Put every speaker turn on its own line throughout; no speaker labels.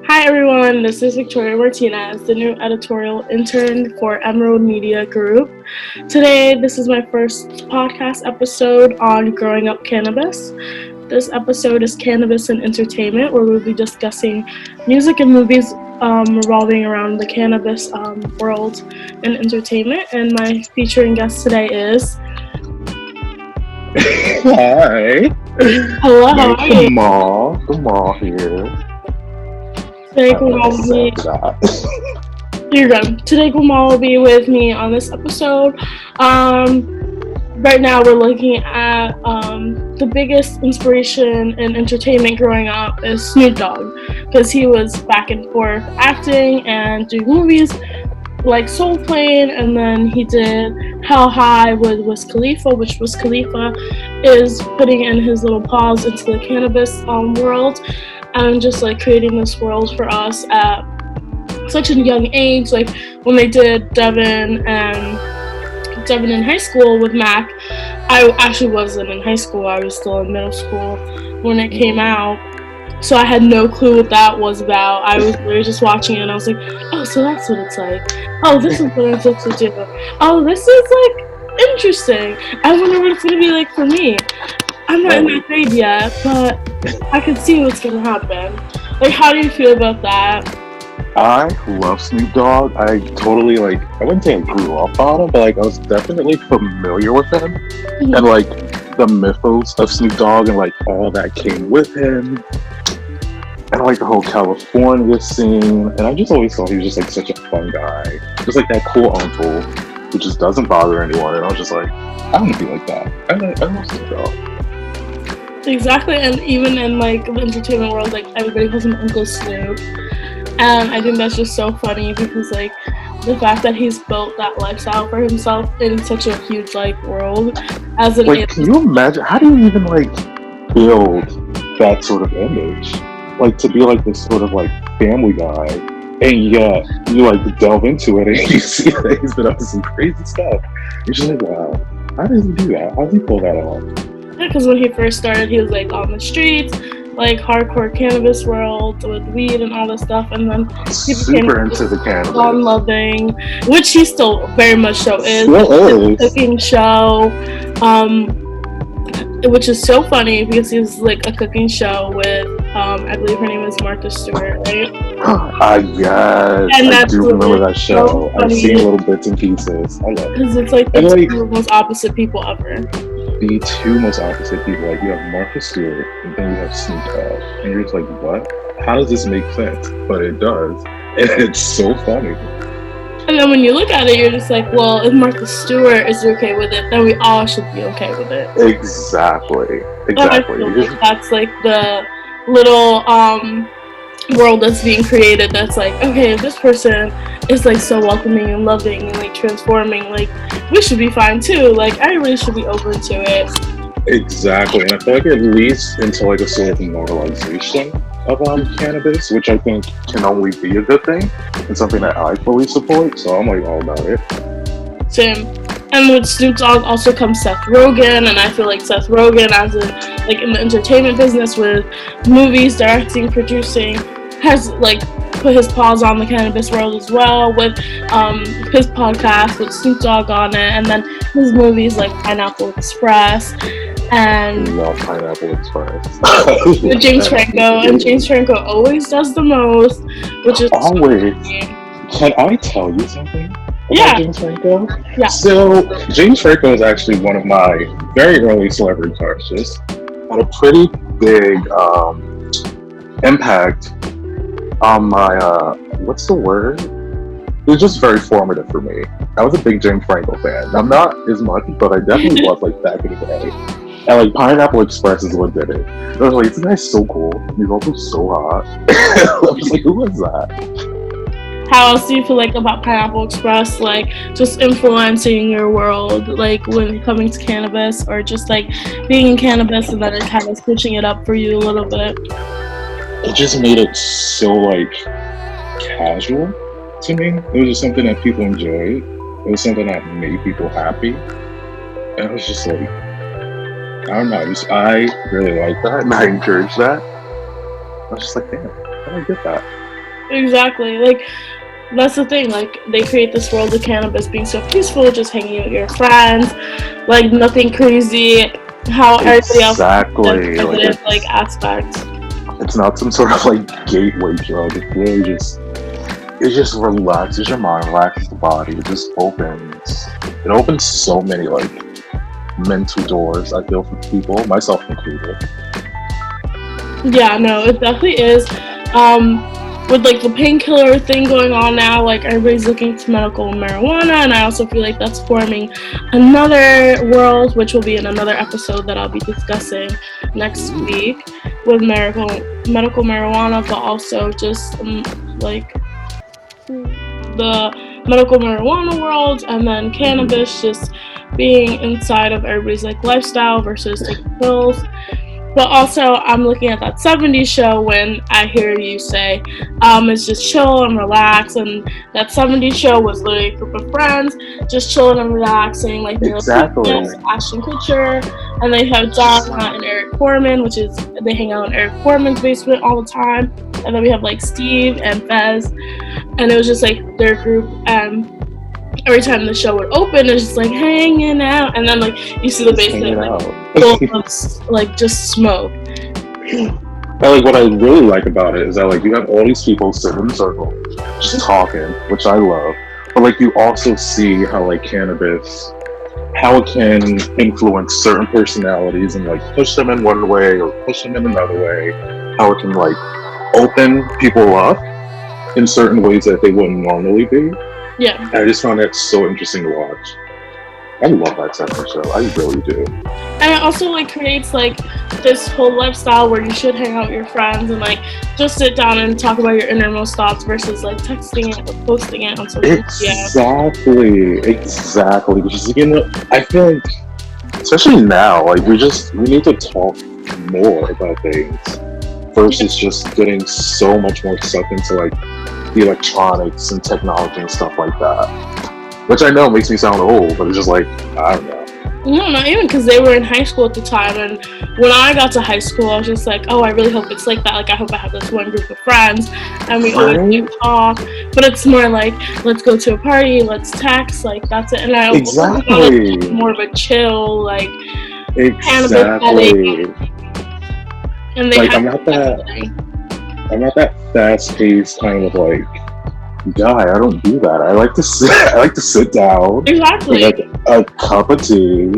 Hi everyone, this is Victoria Martinez, the new editorial intern for Emerald Media Group. Today, this is my first podcast episode on Growing Up Cannabis. This episode is Cannabis and Entertainment, where we'll be discussing music and movies revolving around the cannabis world and entertainment. And my featuring guest today is...
Hi.
Hello, how are you?
Kamal here.
Today, You're good. Today, Kamal will be with me on this episode. Right now, we're looking at the biggest inspiration in entertainment growing up is Snoop Dogg, because he was back and forth acting and doing movies like Soul Plane, and then he did How High with Wiz Khalifa, which Wiz Khalifa is putting in his little paws into the cannabis world, and just like creating this world for us at such a young age. Like when they did Devin in high school with Mac, I actually wasn't in high school, I was still in middle school when it came out. So I had no clue what that was about. We were just watching it and I was like, oh, so that's what it's like. Oh, this is what I'm supposed to do. Oh, this is like interesting. I wonder what it's going to be like for me. I'm not in that grade yet, but I can see what's going to happen. Like, how do you feel about that?
I love Snoop Dogg. I wouldn't say I grew up on him, but I was definitely familiar with him. Mm-hmm. And the mythos of Snoop Dogg and all that came with him. And the whole California scene. And I just always thought he was just such a fun guy. Just that cool uncle who just doesn't bother anyone. And I was just I want to be like that. I love Snoop Dogg.
Exactly, and even in the entertainment world, everybody calls him Uncle Snoop. And I think that's just so funny because the fact that he's built that lifestyle for himself in such a huge world as an
can you imagine, how do you even build that sort of image? To be this sort of family guy, and yet you delve into it and you see that he's been up to some crazy stuff. You're just wow, how does he do that? How does he pull that off?
Yeah, because when he first started, he was on the streets, hardcore cannabis world with weed and all this stuff, and then he became
super into the cannabis,
fun-loving, which he still very much so is. Cooking show, which is so funny because he was a cooking show with I believe her name is Martha Stewart, right?
Yes, and I do remember that show. So I've seen little bits and pieces. I love it because
it's the two most opposite people ever.
The two most opposite people, you have Martha Stewart and then you have Snoop Dogg, and you're just what? How does this make sense? But it does, and it's so funny.
And then when you look at it, you're just well, if Martha Stewart is okay with it, then we all should be okay with it.
Exactly.
I feel that's the little world that's being created. That's okay, if this person is so welcoming and loving and transforming, we should be fine too. Everybody should be open to it.
Exactly, and I feel it leads into a sort of normalization of cannabis, which I think can only be a good thing and something that I fully support. So I'm all about it.
Same. And with Snoop Dogg also comes Seth Rogen, and I feel Seth Rogen, as in the entertainment business with movies, directing, producing, has put his paws on the cannabis world as well with his podcast with Snoop Dogg on it, and then his movies Pineapple Express and
love Pineapple Express.
With James Franco, and James Franco always does the most, which is
always. Can I tell you something?
Yeah.
James Franco?
Yeah.
So, James Franco is actually one of my very early celebrity crushes. Had a pretty big impact on my, what's the word? It was just very formative for me. I was a big James Franco fan. I'm not as much, but I definitely was back in the day. And Pineapple Express is what did it. I was this guy's so cool. He's also so hot. I was who was that?
How else do you feel about Pineapple Express, just influencing your world, when coming to cannabis, or just being in cannabis and then it kind of switching it up for you a little bit?
It just made it so casual to me. It was just something that people enjoyed. It was something that made people happy, and I was just I don't know. I really like that, and I encourage that. I was just like, damn, I don't get that.
Exactly. Like, that's the thing. Like, they create this world of cannabis being so peaceful, just hanging with your friends, like nothing crazy. How everybody else has
Exactly. Like
negative like aspects.
it's not some sort of like gateway drug. It's really just it just relaxes your mind, relaxes the body. It just opens. It opens so many like mental doors. I feel for people, myself included.
Yeah, no, it definitely is. With like the painkiller thing going on now, like everybody's looking to medical marijuana, and I also feel like that's forming another world, which will be in another episode that I'll be discussing next week with medical marijuana, but also just like the medical marijuana world, and then cannabis just being inside of everybody's like lifestyle versus taking pills. But also, I'm looking at that 70s show when I hear you say it's just chill and relax. And that 70s show was literally a group of friends just chilling and relaxing, like Mila
Exactly.
Kunis, Ashton Kutcher, and they have Donna and Eric Foreman, which is they hang out in Eric Foreman's basement all the time. And then we have like Steve and Fez, and it was just like their group. And every time the show would open, it's just like hanging out, and then like you see the basement like full of like just smoke.
And like what I really like about it is that like you have all these people sitting in a circle, just talking, which I love. But like you also see how like cannabis, how it can influence certain personalities and like push them in one way or push them in another way. How it can like open people up in certain ways that they wouldn't normally be.
Yeah.
I just found that so interesting to watch. I love that type of show. I really do.
And it also like creates like this whole lifestyle where you should hang out with your friends and like just sit down and talk about your innermost thoughts versus like texting it or posting it on social media.
Exactly. Because you know, I feel like, especially now, like we need to talk more about things versus just getting so much more sucked into like the electronics and technology and stuff like that. Which I know makes me sound old, but it's just like, I don't know.
No, not even, because they were in high school at the time, and when I got to high school, I was just like, oh, I really hope it's like that. Like, I hope I have this one group of friends, and we always do talk, but it's more like, let's go to a party, let's text, like, that's it. And I
exactly
more of a chill, like,
exactly.
And they
like, I'm not that fast-paced kind of like guy. I don't do that. I like to sit down,
exactly,
with like a cup of tea,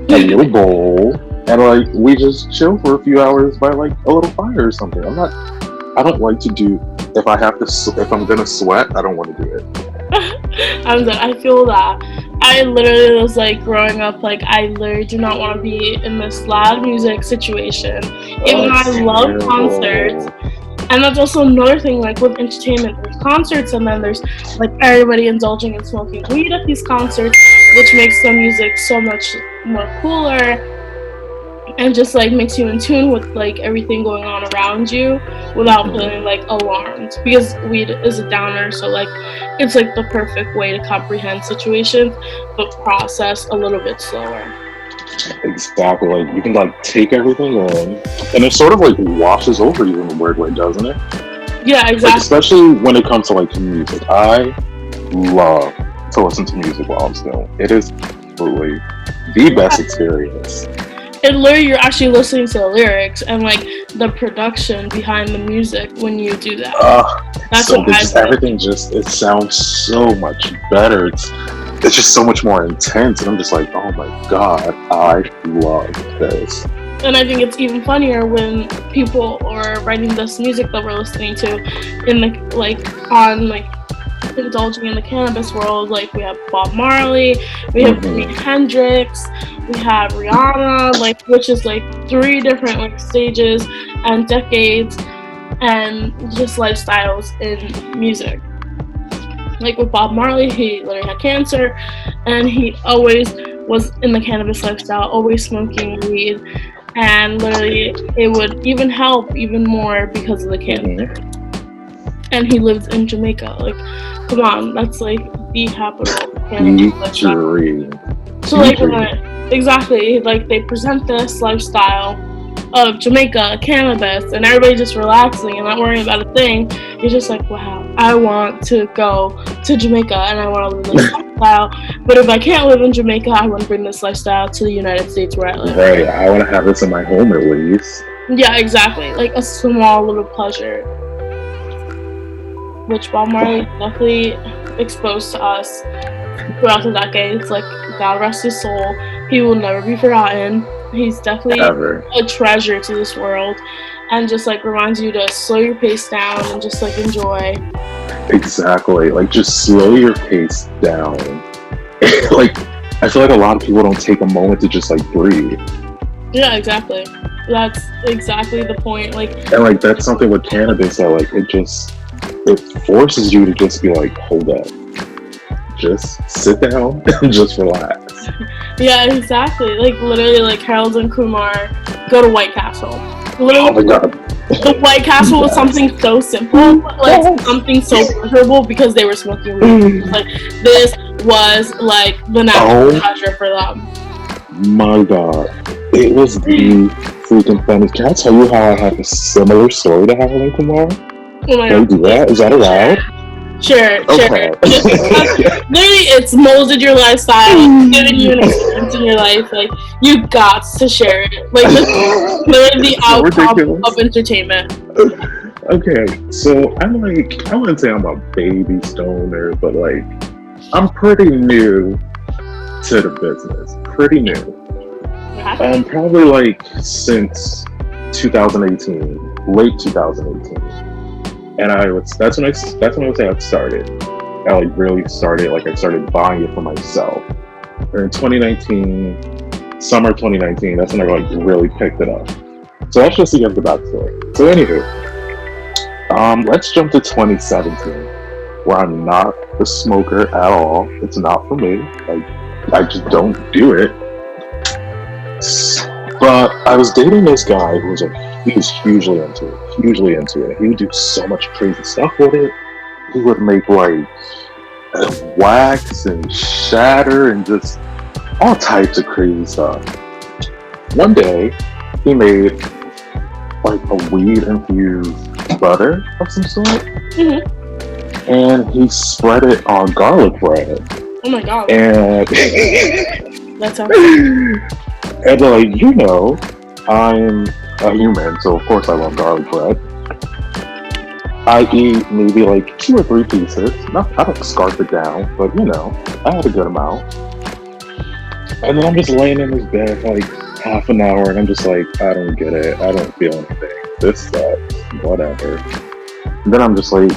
a little bowl, and like we just chill for a few hours by like a little fire or something. I don't like to do if I'm gonna sweat. I don't want to do it.
I feel that. I literally was like growing up, like I literally do not want to be in this loud music situation, even though I love concerts. And that's also another thing, like with entertainment, there's concerts and then there's like everybody indulging in smoking weed at these concerts, which makes the music so much more cooler and just like makes you in tune with like everything going on around you without feeling like alarmed, because weed is a downer, so like it's like the perfect way to comprehend situations but process a little bit slower.
Exactly. Like you can like take everything in, and it sort of like washes over you in a weird way, doesn't it?
Yeah, exactly.
Like, especially when it comes to like music, I love to listen to music while I'm still. It is absolutely the best experience.
And literally, you're actually listening to the lyrics and like the production behind the music when you do that.
That's so what everything it sounds so much better. It's just so much more intense, and I'm just like, oh my god, I love this.
And I think it's even funnier when people are writing this music that we're listening to in the on indulging in the cannabis world. Like we have Bob Marley, we have Jimi Hendrix, we have Rihanna, which is like 3 different stages and decades and just lifestyles in music. Like with Bob Marley, he literally had cancer, and he always was in the cannabis lifestyle, always smoking weed, and literally it would even help even more because of the cancer. And he lived in Jamaica. Like, come on, that's like the capital of cannabis lifestyle. So like, exactly, like they present this lifestyle of Jamaica, cannabis, and everybody just relaxing and not worrying about a thing, you're just like, wow, I want to go to Jamaica and I want to live this lifestyle. But if I can't live in Jamaica, I want to bring this lifestyle to the United States where I live.
Right. I want to have this in my home at least.
Yeah, exactly. Like a small little pleasure, which Bob Marley definitely exposed to us throughout the decades. Like, God rest his soul. He will never be forgotten. He's definitely
Ever.
a treasure to this world, and just like reminds you to slow your pace down and just like enjoy.
Exactly. Like, just slow your pace down. Like, I feel like a lot of people don't take a moment to just like breathe.
Yeah, exactly. That's exactly the point. Like,
And like that's something with cannabis that like it forces you to just be like, hold up. Just sit down and just relax.
yeah, exactly. Like literally, like Harold and Kumar go to White Castle. Literally,
Oh my god.
the White Castle was something so simple, but like something so pleasurable because they were smoking weed. Like this was like the national treasure for them.
My god. It was the freaking funniest. Can I tell you how I have a similar story to Harold and Kumar?
Oh my
Can we
god.
do that? Is that allowed?
Sure.
Okay.
Literally, it's molded your lifestyle, it's given you an experience in your life. Like, you got to share it. Like, this is literally the outcome of entertainment.
Okay, so I'm like, I wouldn't say I'm a baby stoner, but like, I'm pretty new to the business. Pretty new. Probably like since 2018, late 2018. And that's when I would say I started. I like really started, like I started buying it for myself. And in 2019, summer 2019, that's when I like really picked it up. So that's just to give the backstory. So anywho, let's jump to 2017, where I'm not a smoker at all. It's not for me. Like, I just don't do it. But I was dating this guy who was like, he was hugely into it. He would do so much crazy stuff with it. He would make like wax and shatter and just all types of crazy stuff. One day, he made like a weed infused butter of some sort, and he spread it on garlic bread.
Oh my god!
And
that sounds.
And like, you know, I'm a human, so of course I love garlic bread. I eat maybe like 2 or 3 pieces. I don't scarf it down, but you know, I had a good amount. And then I'm just laying in this bed for like half an hour, and I'm just like, I don't get it. I don't feel anything. This sucks. Whatever. And then I'm just like,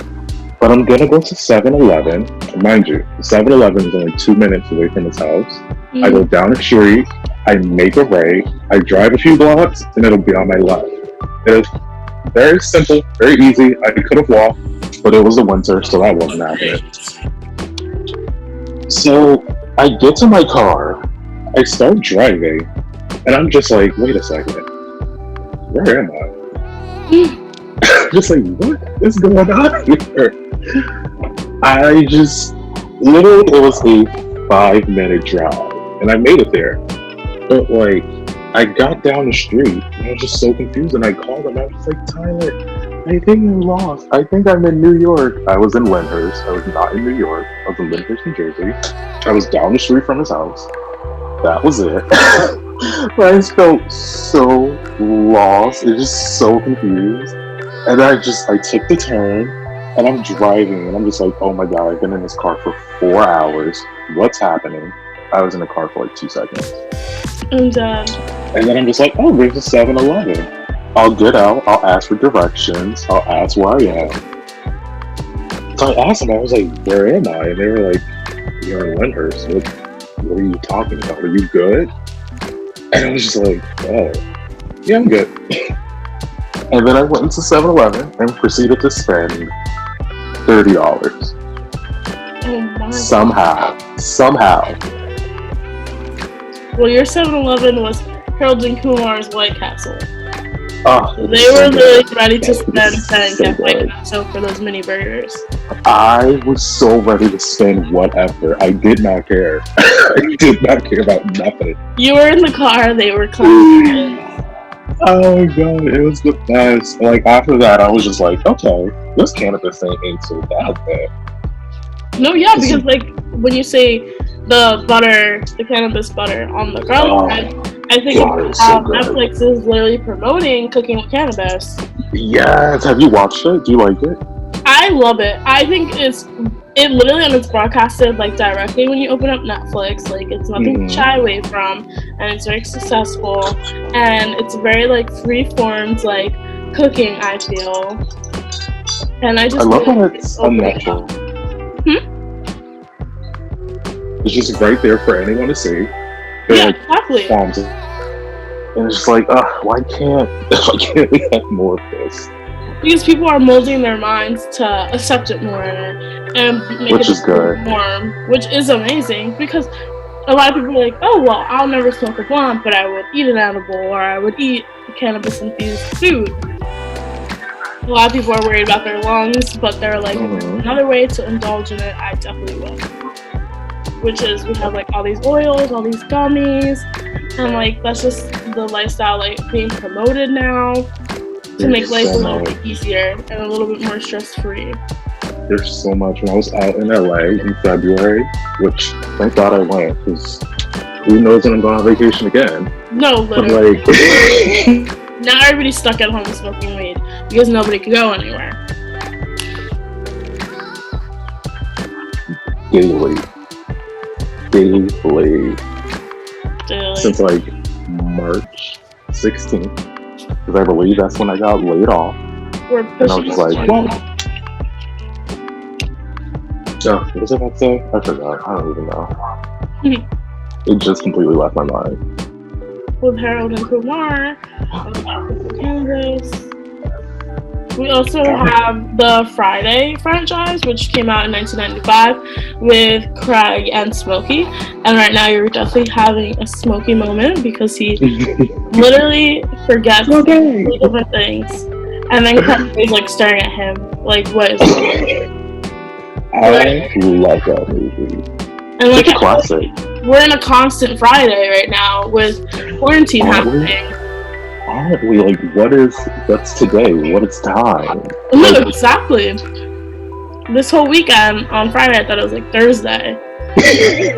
but I'm gonna go to 7-Eleven. Mind you, 7-Eleven is only 2 minutes away from his house. I go down the street. I make a right, I drive a few blocks, and it'll be on my left. It is very simple, very easy. I could have walked, but it was the winter, so that wasn't happening. So I get to my car, I start driving, and I'm just like, wait a second, where am I? Just like, what is going on here? I just, literally, it was a 5-minute drive, and I made it there. But like, I got down the street and I was just so confused, and I called him. I was like, Tyler, I think I'm lost. I think I'm in New York. I was in Lyndhurst. I was not in New York. I was in Lyndhurst, New Jersey. I was down the street from his house. That was it. But I just felt so lost. It was just so confused. And I took the turn, and I'm driving, and I'm just like, oh my god, I've been in this car for 4 hours. What's happening? I was in the car for like 2 seconds.
I'm done.
And then I'm just like, oh, there's a 7-Eleven. I'll get out, I'll ask for directions, I'll ask where I am. So I asked them, I was like, where am I? And they were like, you're in Lyndhurst. What are you talking about? Are you good? And I was just like, oh, yeah, I'm good. And then I went into 7-Eleven and proceeded to spend $30.
Oh my
Somehow.
Well, your 7-Eleven was Harold and Kumar's White Castle.
Oh,
they were really ready to spend $10 at White Castle for those mini burgers.
I was so ready to spend whatever. I did not care. I did not care about nothing.
You were in the car, they were clowning.
Oh my god, it was the best. Like after that, I was just like, okay, this cannabis thing ain't so bad then.
No, yeah, because like when you say the butter, the cannabis butter on the garlic
Oh
bread, I think
god,
about
it's so
how
good.
Netflix is literally promoting cooking with cannabis.
Yes, have you watched it? Do you like it?
I love it. I think it literally and it's broadcasted like directly when you open up Netflix. Like it's nothing to shy away from, and it's very successful, and it's very like free formed like cooking. I feel, and I
I
just
love
really
that it's unnatural. It's just right there for anyone to see. They're
Yeah,
like
exactly.
farms, and it's just like, why can't we have more of this?
Because people are molding their minds to accept it more and make
Which
it
is
the
good.
norm, which is amazing. Because a lot of people are like, oh well, I'll never smoke a blunt, but I would eat an edible or I would eat cannabis infused food. A lot of people are worried about their lungs, but they're like, if there's another way to indulge in it, I definitely will. Which is we have like all these oils, all these gummies, and like that's just the lifestyle like being promoted now to make
There's
life a
so
little
much.
bit easier and a little bit more stress free.
There's so much. When I was out in LA in February, which thank God I went, because who knows when I'm going on vacation again.
No,
But
literally.
like,
Now everybody's stuck at home smoking weed because nobody can go anywhere.
daily, daily,
Daily.
since like March 16th, because I believe that's when I got laid off.
We're
And I was
pushing
just like, well, what was I about to say? I forgot. I don't even know. It just completely left my mind.
with Harold and Kumar, Kansas. We also have the Friday franchise, which came out in 1995 with Craig and Smokey. And right now you're definitely having a Smokey moment because he literally forgets three different things. And then Craig is like staring at him, like, what is it?
I love that movie.
And like,
It's a classic.
we're in a constant Friday right now with quarantine happening.
Aren't we? Like, what's today? What is time?
No,
Like,
exactly. This whole weekend on Friday, I thought it was like Thursday.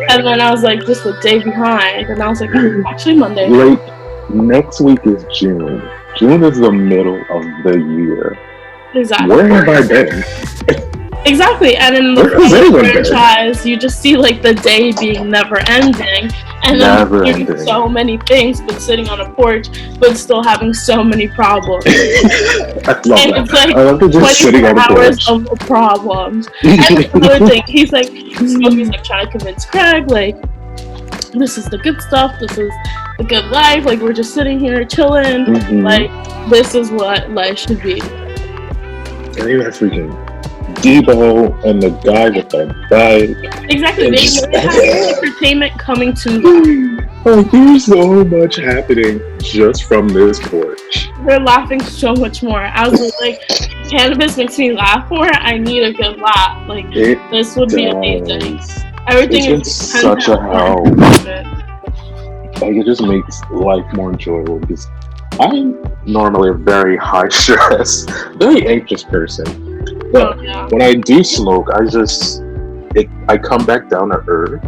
And then I was like, just a day behind. And I was like, oh, actually Monday.
like, next week is June. June is the middle of the year.
Exactly.
Where have I been?
Exactly. And in the franchise, you just see like the day being never ending. And then doing so many things, but sitting on a porch, but still having so many problems.
I love
and
that.
It's like
I love it just sitting on the
hours
porch.
of problems. And another thing, he's like, Smokey's like trying to convince Craig, like, this is the good stuff, this is the good life, like we're just sitting here chilling, like this is what life should be.
And even that freaking Debo and the guy with the bike.
Exactly, they have entertainment coming to them.
Oh, there's so much happening just from this porch.
They're laughing so much more. I was like, cannabis makes me laugh more. I need a good laugh. Like, this would be amazing. Everything
is such a help. Like, it just makes life more enjoyable because I'm normally a very high stress, very anxious person. But when I do smoke, I come back down to earth.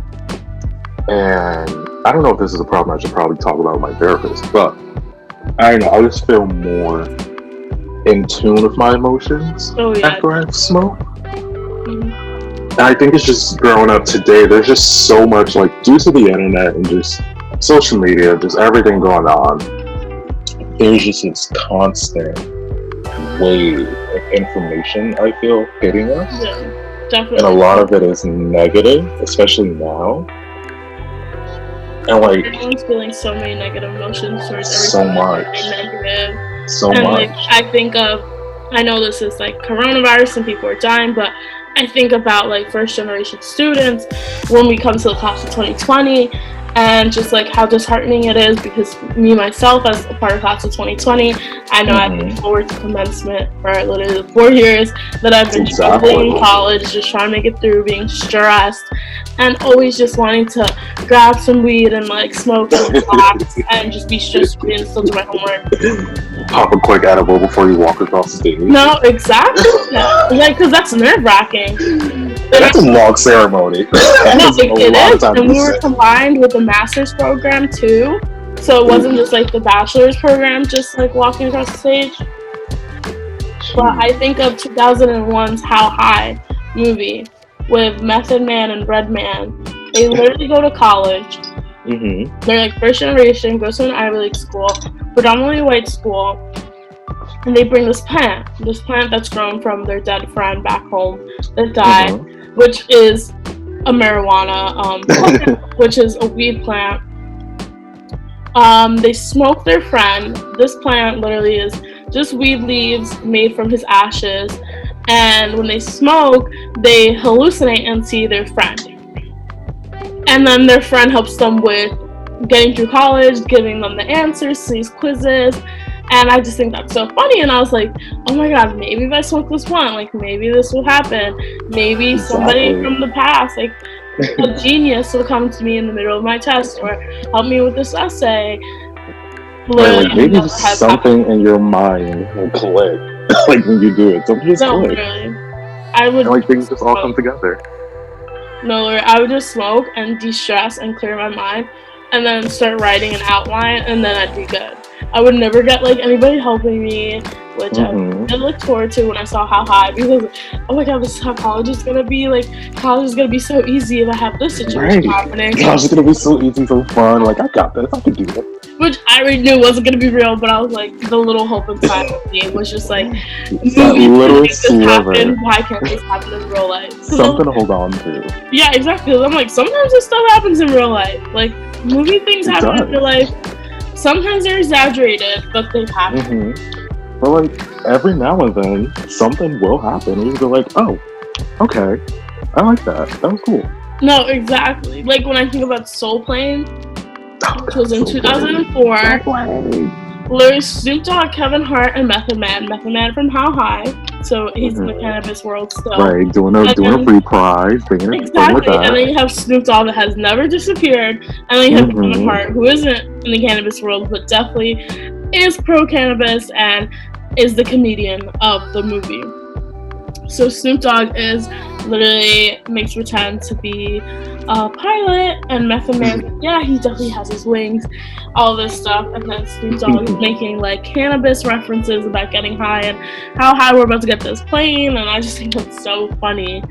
And I don't know if this is a problem I should probably talk about with my therapist, but I don't know, I just feel more in tune with my emotions after I smoke. And I think it's just growing up today, there's just so much, like, due to the internet and just social media, just everything going on, there's just this constant wave of information, I feel, hitting us.
Yeah, definitely.
And a lot of it is negative, especially now. And like,
everyone's feeling so many negative emotions towards
so much.
Negative.
So
and
much.
Like, I know this is like coronavirus and people are dying, but I think about like first generation students when we come to the class of 2020 and just like how disheartening it is because me myself as a part of class of 2020, I know I've looked forward to commencement for literally the 4 years that I've been struggling in college, just trying to make it through, being stressed, and always just wanting to grab some weed and like smoke and relax and just be stress free and still do my homework.
Pop a quick edible before you walk across the stage.
No, exactly. Like, because that's nerve-wracking.
That's a long ceremony.
No, it is. And we were combined with the master's program too. So it wasn't just like the bachelor's program, just like walking across the stage. But I think of 2001's How High movie with Method Man and Redman. They literally go to college. They're like first generation, goes to an Ivy League school, predominantly white school. And they bring this plant that's grown from their dead friend back home that died, which is a marijuana plant, which is a weed plant. They smoke their friend. This plant literally is just weed leaves made from his ashes. And when they smoke, they hallucinate and see their friend. And then their friend helps them with getting through college, giving them the answers to these quizzes. And I just think that's so funny. And I was like, oh my God, maybe if I smoke this one, like maybe this will happen. Maybe somebody from the past, like a genius, will come to me in the middle of my test or help me with this essay.
Like maybe just something in your mind will click. Like when you do it, something just click.
Really. I would.
And like things just all come together.
No, I would just smoke and de-stress and clear my mind, and then start writing an outline, and then I'd be good. I would never get like anybody helping me, which I looked forward to when I saw How High, because oh my God, this is how college is gonna be. Like college is gonna be so easy if I have this situation happening.
College is gonna be so easy, so fun. Like I got this, I can do it.
Which I already knew wasn't gonna be real, but I was like, the little hope inside of me was just like,
that little sliver.
Why can't this happen in real life?
Something to hold on to.
Yeah, exactly. I'm like, sometimes this stuff happens in real life. Like movie things happen in real life. Sometimes they're exaggerated, but they happen.
But like every now and then, something will happen, and you're like, oh, okay, I like that. That was cool.
No, exactly. Like when I think about Soul Plane, which was in 2004. Literally Snoop Dogg, Kevin Hart, and Method Man. Method Man from How High, so he's in the cannabis world still.
Right, doing a free prize.
Exactly, and then you have Snoop Dogg that has never disappeared, and then you have Kevin Hart, who isn't in the cannabis world, but definitely is pro-cannabis and is the comedian of the movie. So Snoop Dogg is literally makes pretend to be a pilot, and Method Man, yeah, he definitely has his wings, all this stuff, and then Snoop Dogg is making like cannabis references about getting high and how high we're about to get this plane, and I just think that's so funny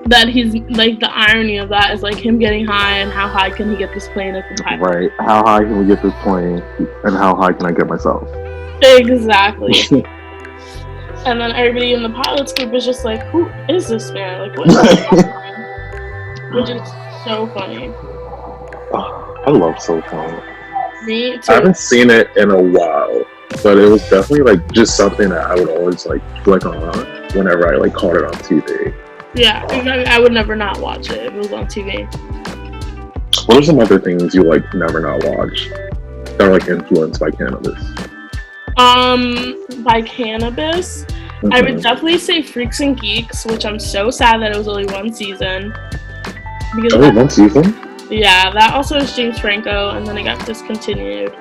that he's like, the irony of that is like him getting high and how high can he get this plane if he's high.
Right, how high can we get this plane and how high can I get myself?
Exactly. And then everybody in the pilots group is just like, who is this man? Like, what is this man? Which is so funny.
I love Soul Plane.
Me too.
I haven't seen it in a while, but it was definitely like just something that I would always like flick on whenever I like caught it on TV.
Yeah, I would never not watch it if it was on TV.
What are some other things you like never not watch that are like influenced by cannabis?
By cannabis, I would definitely say Freaks and Geeks, which I'm so sad that it was only one season. Because
one season?
Yeah, that also is James Franco, and then it got discontinued.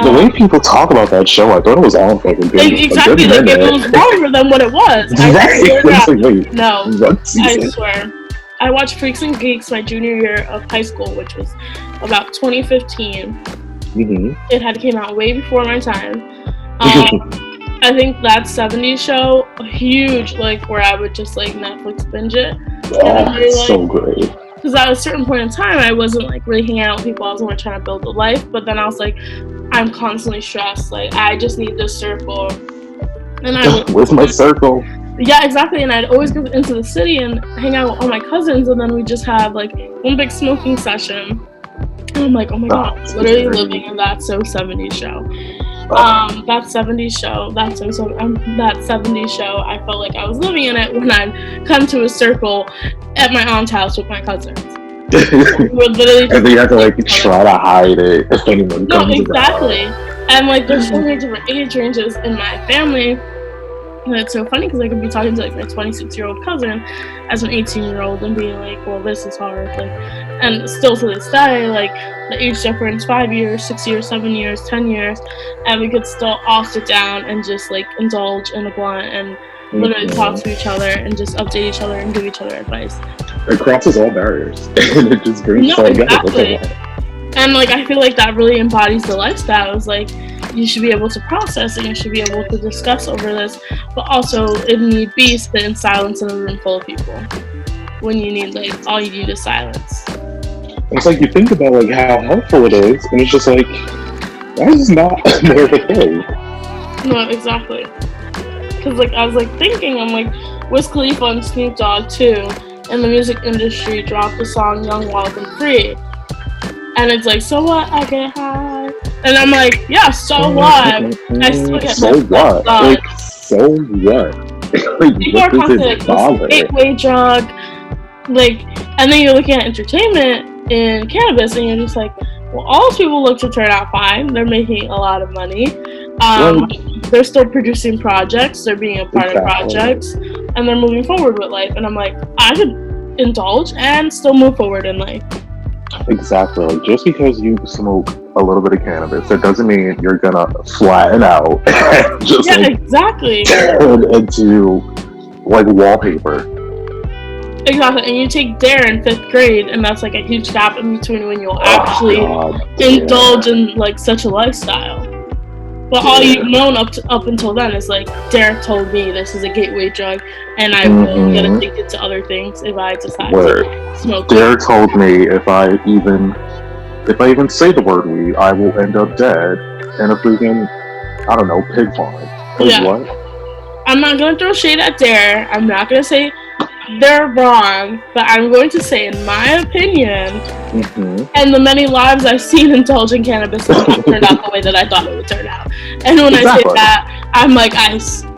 The way people talk about that show, I thought it was all fucking good.
Exactly, like it was longer than what it was.
Right.
No, I swear. I watched Freaks and Geeks my junior year of high school, which was about 2015. It had came out way before my time. I think that 70s show, huge, like where I would just like Netflix binge it.
Like, so great.
Because at a certain point in time, I wasn't like really hanging out with people. I was more trying to build a life. But then I was like, I'm constantly stressed. Like I just need this circle. And
where's my circle?
Yeah, exactly. And I'd always go into the city and hang out with all my cousins, and then we just have like one big smoking session. And I'm like, oh my God, literally living in that 70s show. That 70s show, that 70s show, I felt like I was living in it when I'd come to a circle at my aunt's house with my cousins. We would literally
And
just
then you have to like
each other.
try to hide it if anyone
No,
comes
exactly.
around.
And like, there's so many different age ranges in my family. And it's so funny because I could be talking to like my 26-year-old cousin as an 18-year-old and being like, well, this is hard. Like, and still to this day, like the age difference, 5 years, 6 years, 7 years, 10 years, and we could still all sit down and just like indulge in a blunt and literally talk to each other and just update each other and give each other advice.
It crosses all barriers and it just brings us all
exactly.
together.
And like, I feel like that really embodies the lifestyle. It's like, you should be able to process and you should be able to discuss over this, but also, if need be, sit in silence in a room full of people when you need, like, all you need is silence.
It's like, you think about like how helpful it is, and it's just like, why is this not more of a thing?
No, exactly. Because like, I was like thinking, I'm like, Wiz Khalifa and Snoop Dogg too in the music industry dropped the song Young, Wild and Free, and it's like, so what, I get high. And I'm like, yeah, so what? I still get
so what? Like, so what? Like,
people are constantly like, gateway drug, like, and then you're looking at entertainment in cannabis, and you're just like, well, all those people look to turn out fine. They're making a lot of money. They're still producing projects. They're being a part of projects, and they're moving forward with life. And I'm like, I could indulge and still move forward in life.
Exactly. Like, just because you smoke a little bit of cannabis, that doesn't mean you're gonna flatten out and just
exactly
turn into like wallpaper.
Exactly, and you take DARE in 5th grade, and that's like a huge gap in between when you'll actually indulge in like such a lifestyle. But all you've known up until then is like, DARE told me this is a gateway drug, and I will get addicted to other things if I decide to smoke.
DARE told me if I even say the word weed, I will end up dead in a freaking, I don't know, pig farm. Like, what?
I'm not gonna throw shade at DARE. I'm not gonna say they're wrong, but I'm going to say, in my opinion, and the many lives I've seen indulging cannabis has not turned out the way that I thought it would turn out. And when I say that, I'm like,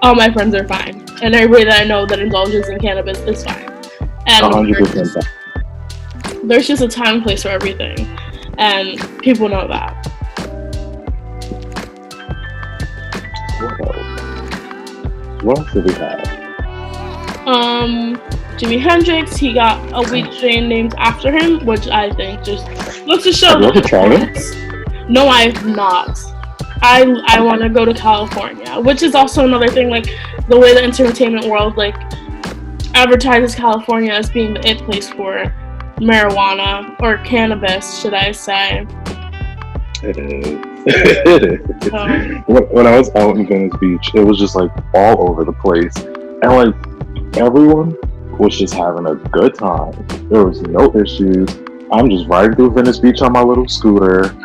all my friends are fine, and everybody that I know that indulges in cannabis is fine. And
100%.
There's just a time and place for everything, and people know that.
What else do we have?
Jimi Hendrix, he got a weed strain named after him, which I think just looks to show.
Have you ever tried it?
No, I have not. I want to go to California, which is also another thing. Like, the way the entertainment world like advertises California as being the it place for marijuana or cannabis, should I say?
It is. When I was out in Venice Beach, it was just like all over the place, and like everyone was just having a good time. There was no issues. I'm just riding through Venice Beach on my little scooter.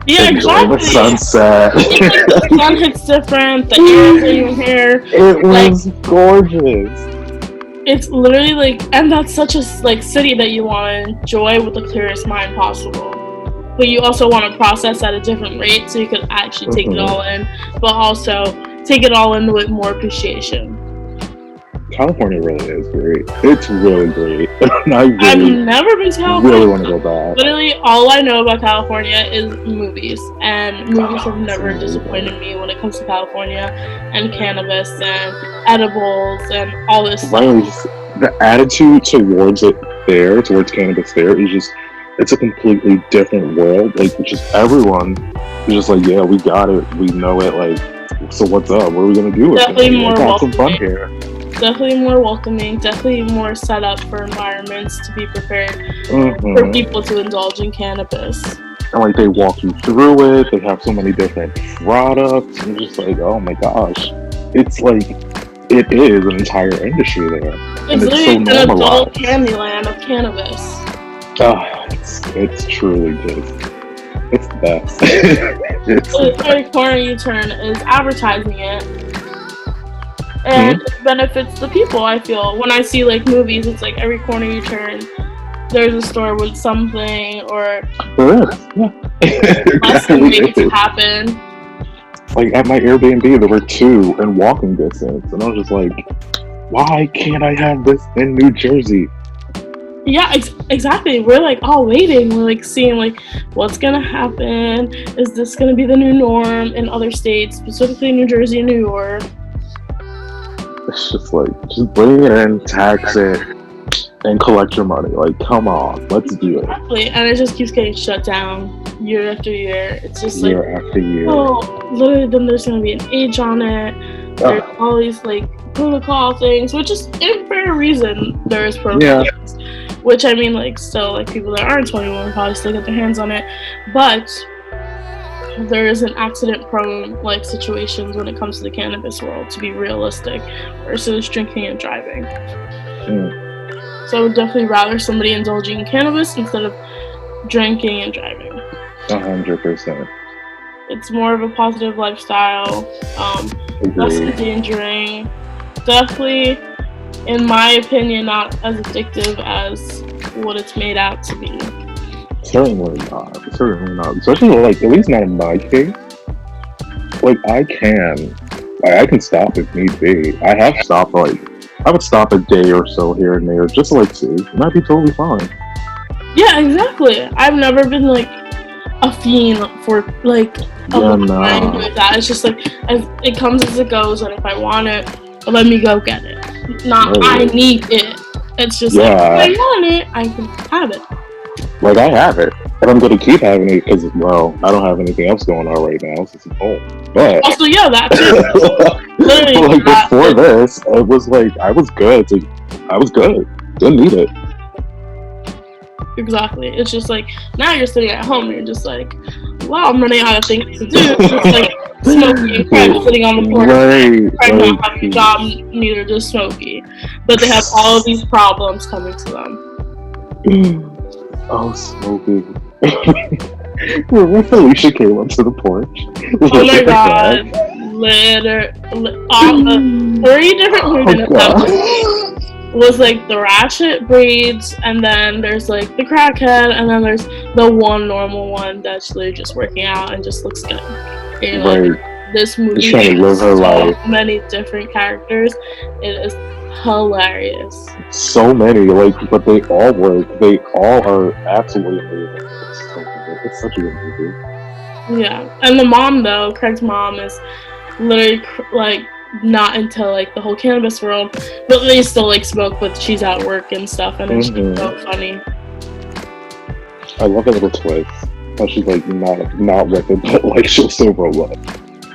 Yeah,
enjoying the sunset.
The sun hits different. The air is in your hair.
It was gorgeous.
It's literally like, and that's such a like city that you want to enjoy with the clearest mind possible. But you also want to process at a different rate so you can actually take it all in, but also take it all in with more appreciation.
California really is great. It's really great. I've
never been to California.
Really want to go back.
Literally, all I know about California is movies, and movies have never disappointed me when it comes to California and cannabis and edibles and all this stuff.
The attitude towards cannabis there is just, it's a completely different world. Like, just everyone is just like, yeah, we got it, we know it. Like, so what's up? What are we gonna do with it?
Definitely more
have some fun here.
Definitely more welcoming, definitely more set up for environments to be prepared for people to indulge in cannabis.
And like, they walk you through it, they have so many different products, and you're just like, oh my gosh. It's like, it is an entire industry there.
It's literally an adult Candyland of cannabis.
It's truly just, it's the best.
Every corner you turn is advertising it. And it benefits the people, I feel. When I see like movies, it's like every corner you turn, there's a store with something or lesson waiting to happen.
Like at my Airbnb, there were 2 in walking distance, and I was just like, why can't I have this in New Jersey?
Yeah, exactly. We're like all waiting. We're like seeing like what's gonna happen. Is this gonna be the new norm in other states, specifically New Jersey and New York?
It's just like, just bring it in, tax it, and collect your money. Like, come on, let's do it.
Exactly. And it just keeps getting shut down year after year. It's just like
Year after year.
oh, literally, then there's gonna be an age on it. There's all these like protocol things, which is in fair reason there is protocols. Yeah. Which I mean, like, still, like people that aren't 21 probably still get their hands on it, but there is an accident-prone like situations when it comes to the cannabis world. To be realistic, versus drinking and driving. So I would definitely rather somebody indulging in cannabis instead of drinking and driving.
100%.
It's more of a positive lifestyle, less endangering. Definitely, in my opinion, not as addictive as what it's made out to be.
Certainly not. Certainly not. Especially, like, at least not in my case. Like, I can stop if need be. I have stopped, like, I would stop a day or so here and there just to, like, see. It might be totally fine.
Yeah, exactly. I've never been, like, a fiend for, like, like that. It's just, like, it comes as it goes, and if I want it, let me go get it. Not, I need it. It's just, like, if I want it, I can have it.
Like, I have it. And I'm going to keep having it because, well, I don't have anything else going on right now since I'm home. But
also, yeah, that too.
But, like, before this, it was like, I was good. I was good. Didn't need it.
Exactly. It's just like, now you're sitting at home and you're just like, wow, I'm running out of things to do. It's like Smokey and Craig sitting on the porch. Craig not having a job, neither does Smokey. But they have all of these problems coming to them.
Oh, Smokey. When Felicia came up to the porch.
Oh my god. Literally. On the 3 different weirdos was like the ratchet breeds, and then there's like the crackhead, and then there's the one normal one that's literally just working out and just looks good. And, like, this movie has so many different characters. It is hilarious.
So many, like, but they all work. They all are absolutely amazing. It's so good. It's such a good movie.
Yeah, and the mom though, Craig's mom is literally like not into like the whole cannabis world, but they still like smoke, but she's at work and stuff, and it's so funny.
I love that little twist. How she's like not with it, but like she'll still roll up.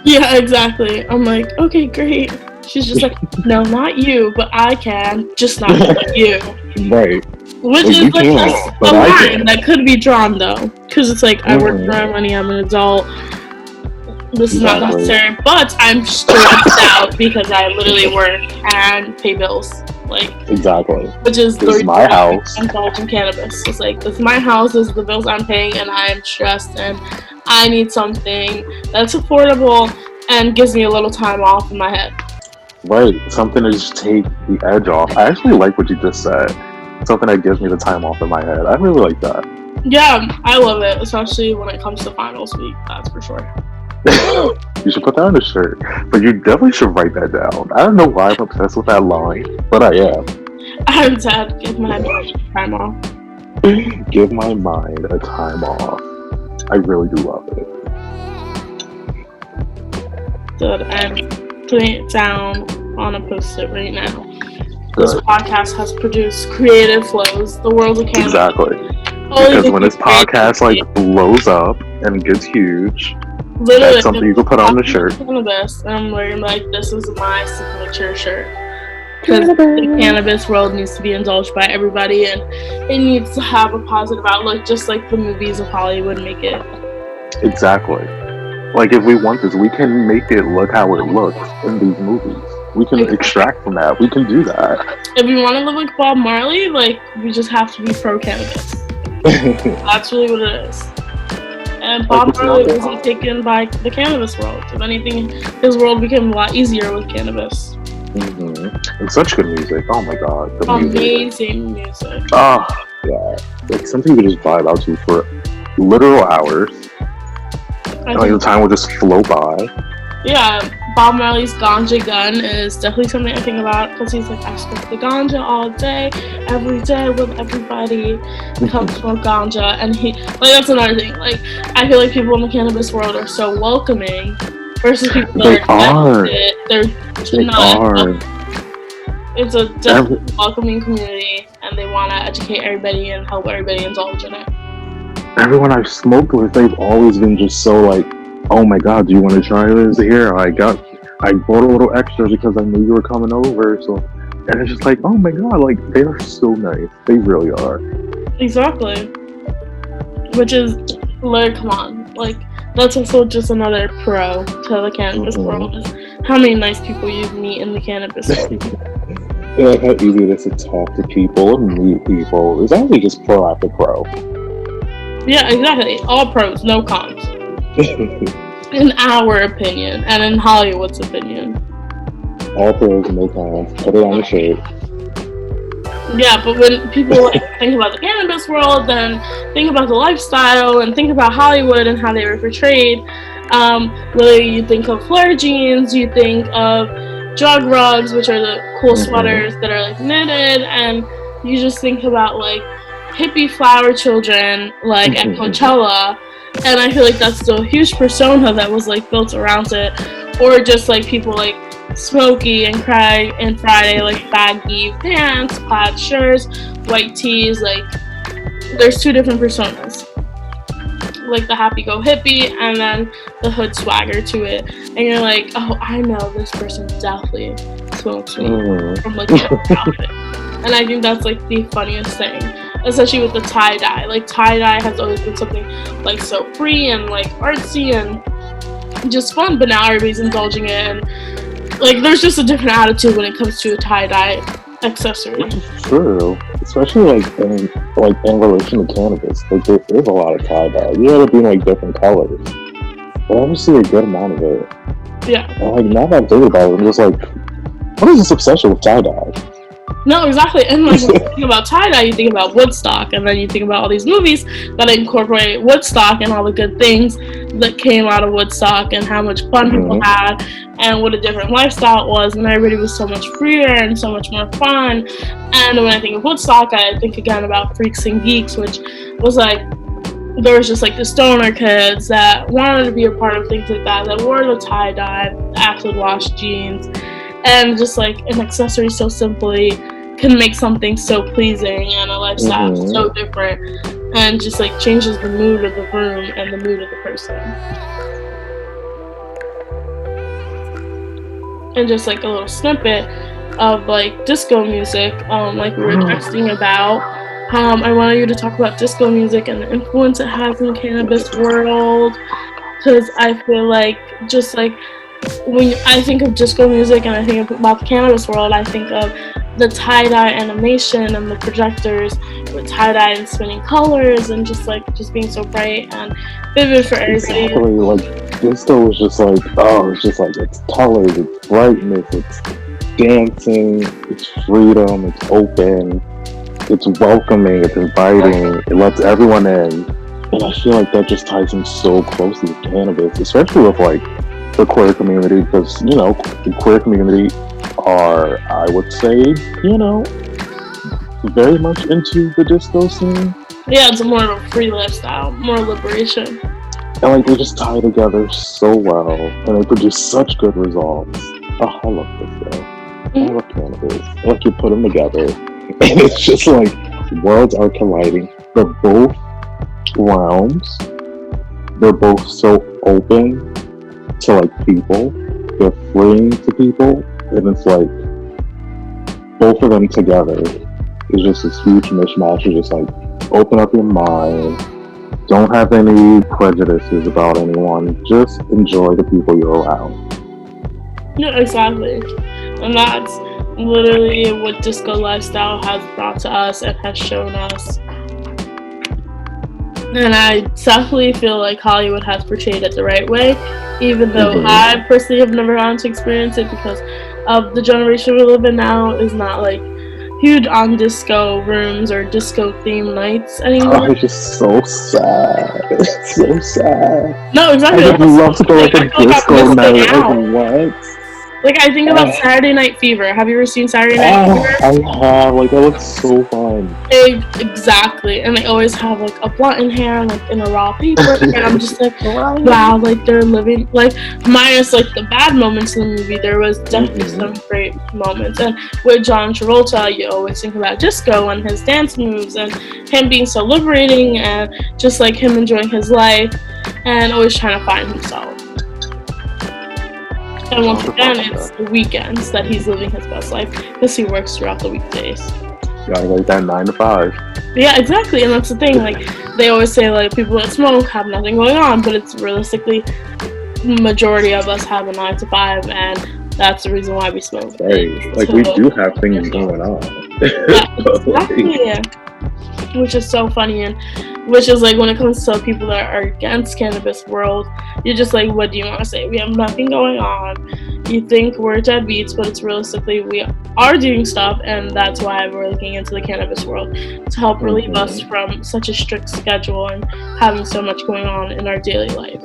Yeah, exactly. I'm like, okay, great. She's just like, no, not you, but I can, just not you.
Right.
Which is like a line that could be drawn though, because it's like I work for my money. I'm an adult. This is not necessary, but I'm stressed out because I literally work and pay bills. Like,
exactly.
Which is
this is my house.
I'm indulging cannabis. It's like, this is my house, this is the bills I'm paying, and I'm stressed, and I need something that's affordable and gives me a little time off in my head.
Right. Something to just take the edge off. I actually like what you just said. Something that gives me the time off in my head. I really like that.
Yeah, I love it, especially when it comes to finals week. That's for sure.
You should put that on a shirt, but you definitely should write that down. I don't know why I'm obsessed with that line, but I am.
I'm sad. Give my mind a time off.
Give my mind a time off. I really do love it.
Good. I'm putting it down on a post-it right now. This podcast has produced creative flows. The world of cannabis.
Exactly. Because when this podcast like blows up and gets huge, literally, that's something you can put on the shirt.
Cannabis, and I'm wearing like, this is my signature shirt. Because the cannabis world needs to be indulged by everybody, and it needs to have a positive outlook, just like the movies of Hollywood make it.
Exactly. Like, if we want this, we can make it look how it looks in these movies. We can extract from that. We can do that.
If we want to look like Bob Marley, like, we just have to be pro-cannabis. That's really what it is. And Bob Marley wasn't taken by the cannabis world. If anything, his world became a lot easier with cannabis.
And such good music. Oh my god.
Amazing music.
Oh, yeah. Like, something you just vibe out to for literal hours. And like, the time will just flow by.
Yeah, Bob Marley's Ganja Gun is definitely something I think about because he's like, I smoke the ganja all day, every day with everybody. Come smoke ganja. And that's another thing. Like, I feel like people in the cannabis world are so welcoming versus people
They
that
are.
are against it. They're
They
not.
are.
It's a definitely welcoming community, and they want to educate everybody and help everybody indulge in it.
Everyone I've smoked with, they've always been just so like, oh my god, do you want to try this? Here, I bought a little extra because I knew you were coming over. So, and it's just like, oh my god, like they are so nice. They really are.
Exactly. Which is, like, come on, like that's also just another pro to the cannabis world. Is how many nice people you meet in the cannabis world.
Like how easy it is to talk to people and meet people. It's actually just pro after pro.
Yeah, exactly. All pros, no cons. In our opinion, and in Hollywood's opinion.
All pros, no cons. Put it on the shirt.
Yeah, but when people like think about the cannabis world, then think about the lifestyle and think about Hollywood and how they were portrayed. Whether you think of flare jeans, you think of jug rugs, which are the cool sweaters that are like knitted, and you just think about like hippie flower children like at Coachella, and I feel like that's still a huge persona that was like built around it, or just like people like Smokey and Craig and Friday, like baggy pants, plaid shirts, white tees. Like there's two different personas, like the happy-go-hippie and then the hood swagger to it, and you're like, oh, I know this person definitely smokes weed from like their outfit. And I think that's like the funniest thing, especially with the tie-dye. Like tie-dye has always been something like so free and like artsy and just fun, but now everybody's indulging it, and like there's just a different attitude when it comes to a tie-dye accessory.
Which is true, especially like in relation to cannabis. Like there is a lot of tie-dye. You gotta be like different colors, but obviously a good amount of it.
Yeah.
And like now that I'm thinking about it, I'm just like, what is this obsession with tie-dye?
No, exactly. And like when you think about tie-dye, you think about Woodstock, and then you think about all these movies that incorporate Woodstock and all the good things that came out of Woodstock and how much fun people had and what a different lifestyle it was, and everybody was so much freer and so much more fun. And when I think of Woodstock, I think again about Freaks and Geeks, which was like, there was just like the stoner kids that wanted to be a part of things like that wore the tie-dye, acid wash jeans, and just like an accessory so simply can make something so pleasing and a lifestyle so different, and just like changes the mood of the room and the mood of the person. And just like a little snippet of like disco music, like we were texting about. I wanted you to talk about disco music and the influence it has in the cannabis world, because I feel like just like when I think of disco music and I think about the cannabis world, I think of the tie-dye animation and the projectors with tie-dye and spinning colors and just being so bright and vivid for everybody.
Exactly, like disco was just like, oh, it's just like, it's colors, it's brightness, it's dancing, it's freedom, it's open, it's welcoming, it's inviting, it lets everyone in. And I feel like that just ties in so closely with cannabis, especially with like the queer community, because you know the queer community are, I would say, you know, very much into the disco scene.
Yeah, it's more of a free lifestyle, more liberation.
And like they just tie together so well, and they produce such good results. Oh, I love disco. I love cannabis. Like you put them together, and it's just like worlds are colliding. They're both realms. They're both so open to like people, they're freeing to people, and it's like both of them together is just this huge mishmash. You just like open up your mind, don't have any prejudices about anyone, just enjoy the people you're around.
Yeah, exactly. And that's literally what disco lifestyle has brought to us and has shown us. And I definitely feel like Hollywood has portrayed it the right way, even though I personally have never gotten to experience it because of the generation we live in now is not like huge on disco rooms or disco theme nights
Oh,
anymore.
it's just so sad. It's so sad.
No,
I
exactly.
would
That's
love
so
to go
funny.
like
I
a
feel like I'm
disco
missing
night. Like
out.
what?
Like I think about
Oh,
Saturday Night Fever. Have you ever seen Saturday Night
oh,
Fever?
I have. Like that looks so fun.
Exactly, and they always have like a blunt in hand, like in a raw paper, and I'm just like,
Right.
wow, like they're living like minus like the bad moments in the movie. There was definitely
Mm-hmm.
some great moments, and with John Travolta, you always think about disco and his dance moves and him being so liberating and just like him enjoying his life and always trying to find himself. And once again, it's
100%.
the weekends that he's living his best life because he works throughout the weekdays.
Gotta like that 9 to 5.
Yeah, exactly, and that's the thing. Like they always say, like people that smoke have nothing going on, but it's realistically majority of us have a 9 to 5, and that's the reason why we smoke.
Right. Like we
So
do have things going on.
yeah,
Like,
exactly. Which is so funny, and which is like when it comes to people that are against cannabis world, you're just like, what do you want to say? We have nothing going on. You think we're deadbeats, but it's realistically we are doing stuff, and that's why we're looking into the cannabis world to help relieve us
mm-hmm.
from such a strict schedule and having so much going on in our daily life.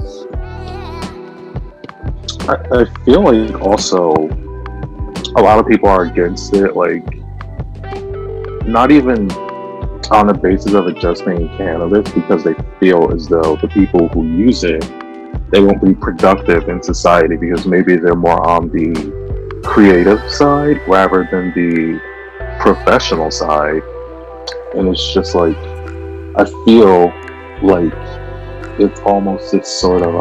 I feel like also a lot of people are against it, like not even on the basis of it just being cannabis, because they feel as though the people who use it, they won't be productive in society because maybe they're more on the creative side rather than the professional side. And it's just like I feel like it's almost this sort of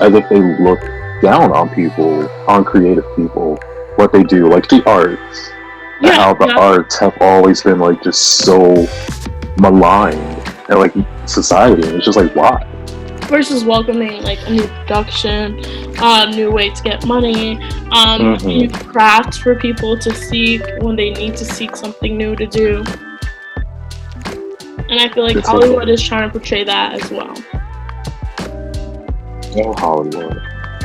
as if they look down on people, on creative people, what they do, like the arts, and
Yeah,
how the
yeah.
arts have always been like just so maligned and like society. And it's just like why?
Versus welcoming like a new production, new way to get money, new
Mm-hmm.
crafts for people to seek when they need to seek something new to do. And I feel like
It's like
Hollywood is trying to portray that as well.
oh Hollywood.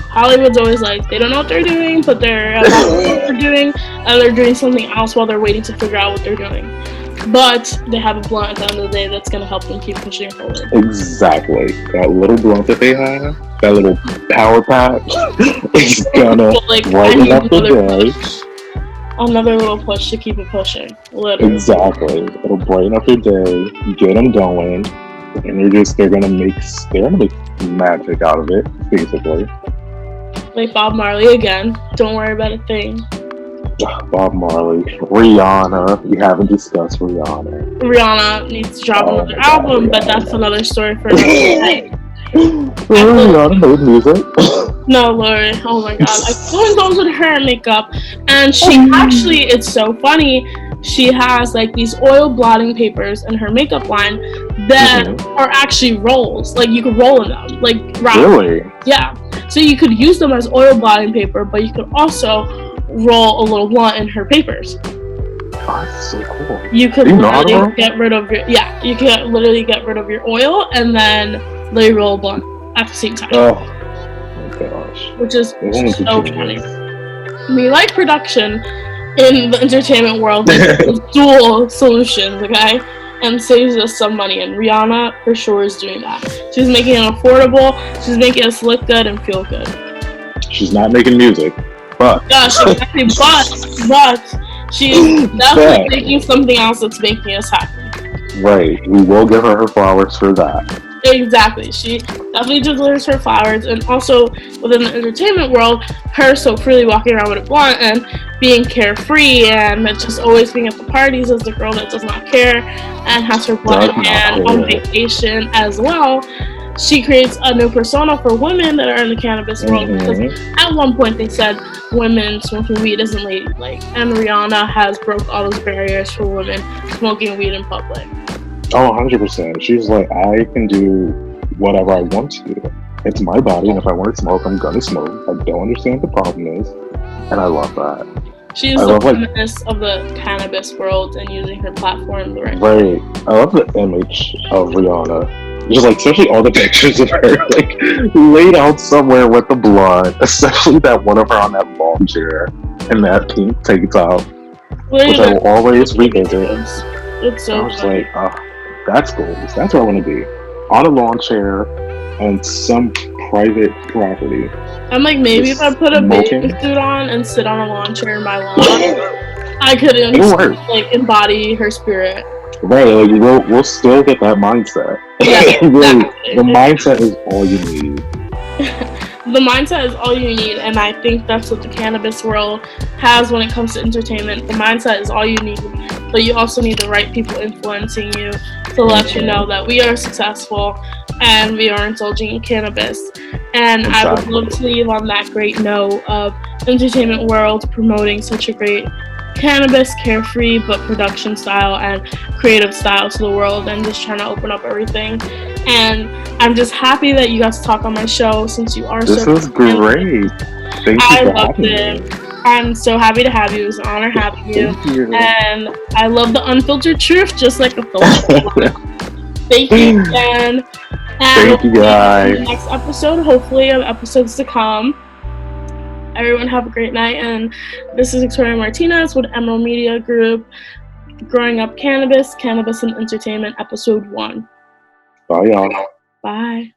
Hollywood's always like they don't know what they're doing, but they're about to know what they're doing, and they're doing something else while they're waiting to figure out what they're doing. But they have a blunt at the end of the day that's gonna help them keep pushing forward.
Exactly. That little blunt that they have, that little power pack, is gonna
So, like I
brighten
need
up the
another little push to keep it pushing.
day.
Literally,
Exactly. It'll brighten up your day, get them going, and they're gonna make magic out of it, basically.
like Bob Marley again. Don't worry about a thing.
Bob Marley, Rihanna. We haven't discussed Rihanna.
Rihanna needs to drop
Oh
another
my god,
album, but that's
Rihanna.
another story for another day.
Rihanna made music.
No, Lori. Oh my god. Like someone goes with her makeup, and she actually, it's so funny. She has like these oil blotting papers in her makeup line that
Mm-hmm.
are actually rolls. Like you could roll in them, like wrap.
Really?
Yeah. So you could use them as oil blotting paper, but you could also roll a little blunt in her papers.
Oh, that's so cool.
You could
Do you know how to
literally
roll?
get rid of your you can literally get rid of your oil and then literally roll a blunt at the same time,
Oh my gosh.
which is
The woman's a
so funny.
genius.
We like production in the entertainment world with dual solutions, okay? And saves us some money. And Rihanna for sure is doing that. She's making it affordable. She's making us look good and feel good.
She's not making music, but
Gosh, exactly. But she's definitely making something else that's making us happy.
right, we will give her flowers for that.
Exactly. She definitely deserves her flowers, and also within the entertainment world, her so freely walking around with a blunt and being carefree and just always being at the parties as the girl that does not care and has her blunt in hand on vacation as well. She creates a new persona for women that are in the cannabis world because at one point they said women smoking weed isn't ladylike, and Rihanna has broke all those barriers for women smoking weed in public.
Oh, 100%. She's like, I can do whatever I want to. It's my body, and if I want to smoke, I'm gonna smoke. I don't understand what the problem is, and I love that.
She is the feminist of the cannabis world and using her platform the right way.
Right. I love the image of Rihanna. Just like, especially all the pictures of her, like, laid out somewhere with the blood, especially that one of her on that lawn chair in that pink tank top. which I will always revisit.
It's so
I was
good.
like, that's goals. That's where I want to be. On a lawn chair on some private property.
I'm like, maybe if I
Just
put a bathing
smoking.
suit on and sit on a lawn chair in my lawn, I could
It'll work.
like embody her spirit.
Right, like we'll still get that mindset.
Yeah,
Really,
exactly.
the mindset is all you need.
The mindset is all you need, and I think that's what the cannabis world has when it comes to entertainment. The mindset is all you need, but you also need the right people influencing you to let you know that we are successful and we are indulging in cannabis. And I would love to leave on that great note of entertainment world promoting such a great cannabis carefree but production style and creative style to the world, and just trying to open up everything. And I'm just happy that you got to talk on my show since you are
This
so
was great. Thank you for
loved
having
it.
me.
I'm so happy to have you. It was an honor having you.
Thank you.
And I love the unfiltered truth just like the filtered one. Thank you again. And
Thank you, guys.
in the next episode, hopefully of episodes to come. Everyone have a great night. And this is Victoria Martinez with Emerald Media Group, Growing Up Cannabis, Cannabis and Entertainment, Episode 1.
Bye, y'all.
Bye.